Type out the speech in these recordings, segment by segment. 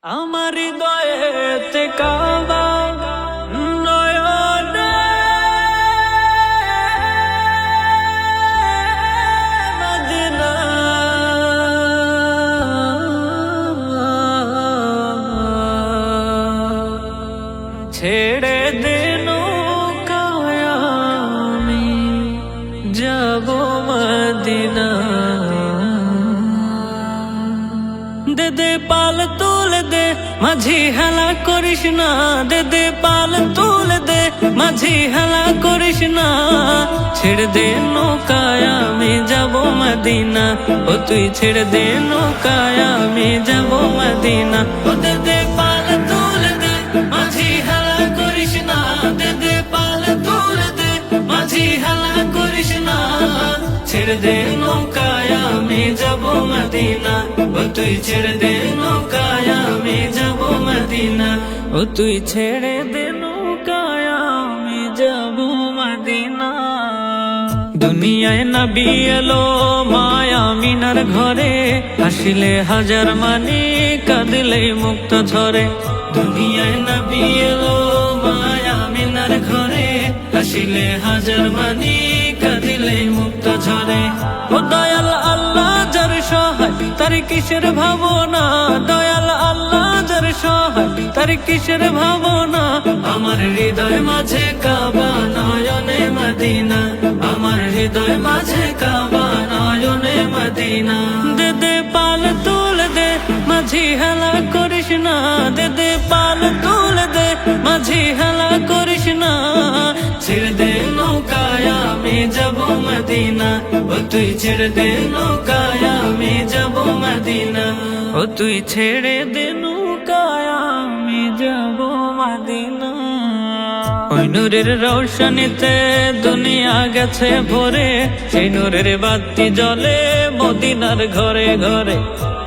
আমার হৃদয়েতে কাবা নয়নে মদিনা, ছেড়ে দে নৌকায় আমি যাব মদিনা। দে দে পাল তুলে দে মাঝি হেলা করিস না, দে দে পাল তুলে দে মাঝি হেলা করিস না। ছেড়ে দে নৌকায় আমি যাব মদিনা, ও তুই ছেড়ে দে নৌকায় আমি যাব মদিনা। ও দে দে পাল তুলে দে মাঝি হেলা করিস না, দে দে পাল তুলে দে মাঝি হেলা করিস না। ছেড়ে দে নৌকায় আমি যাব মদিনা, ও তুই ছেড়ে দে নৌকায় আমি যাব মদিনা। ও তুই ছেড়ে দে নৌকায় আমি যাব মদিনা। দুনিয়ায় নবী এলো মায়া মিনার ঘরে, হাসিলে হাজার মানি কাঁদিলে মুক্ত ঝরে। দুনিয়ায় নবী এলো মায়া মিনার ঘরে, হাসিলে হাজার মানি কাঁদিলে মুক্ত ঝরে। ও দয়াল আল্লাহ যার সহায় তার কিসের ভাবনা, দয়াল আল্লাহ যার সহায় তার কিসের ভাবনা। আমার হৃদয় মাঝে কাবা নয়নে মদিনা, আমার হৃদয় মাঝে কাবা নয়নে মদিনা। দে দে পাল তুলে দে মাঝি হেলা করিস না, দে দে পাল তুলে দে মাঝি হেলা করিস না। ছেড়ে দে নৌকায় আমি যাব মদিনা, ও তুই ছেড়ে দে নৌকায় আমি যাব মদিনা। ও তুই ছেড়ে দে নৌকায় আমি যাব মদিনা। ওই নূরের রৌশনীতে দুনিয়া গেছে ভরে, সেই নূরের বাতি জ্বলে মদিনার ঘরে ঘরে।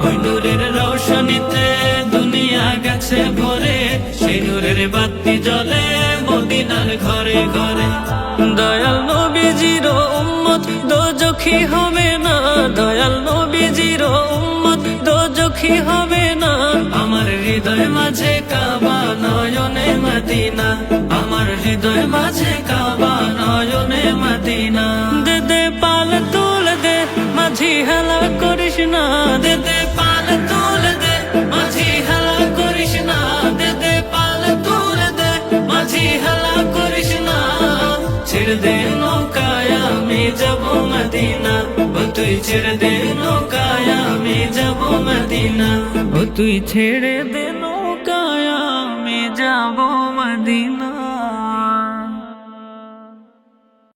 ওই নূরের রৌশনীতে দুনিয়া গেছে ভরে, সেই নূরের বাতি জ্বলে মদিনার ঘরে ঘরে। দয়াল নবীজির উম্মত দোজখী হবে না, দয়াল নবীজির উম্মত দোজখী হবে না। আমার হৃদয় মাঝে কাবা নয়নে মদিনা, আমার হৃদয় মাঝে কাবা নয়নে মদিনা। দে দে পাল তুলে দে মাঝি হেলা করিস না, দে দে পাল তুলে দে মাঝি হেলা করিস না, দে দে পাল তুলে দে মাঝি হেলা করিস না। ছেড়ে দে নৌকায় আমি যাব মদিনা, ও তুই ছেড়ে দে নৌকায় আমি যাব মদিনা। ও তুই ছেড়ে দে নৌকায় আমি যাব মদিনা।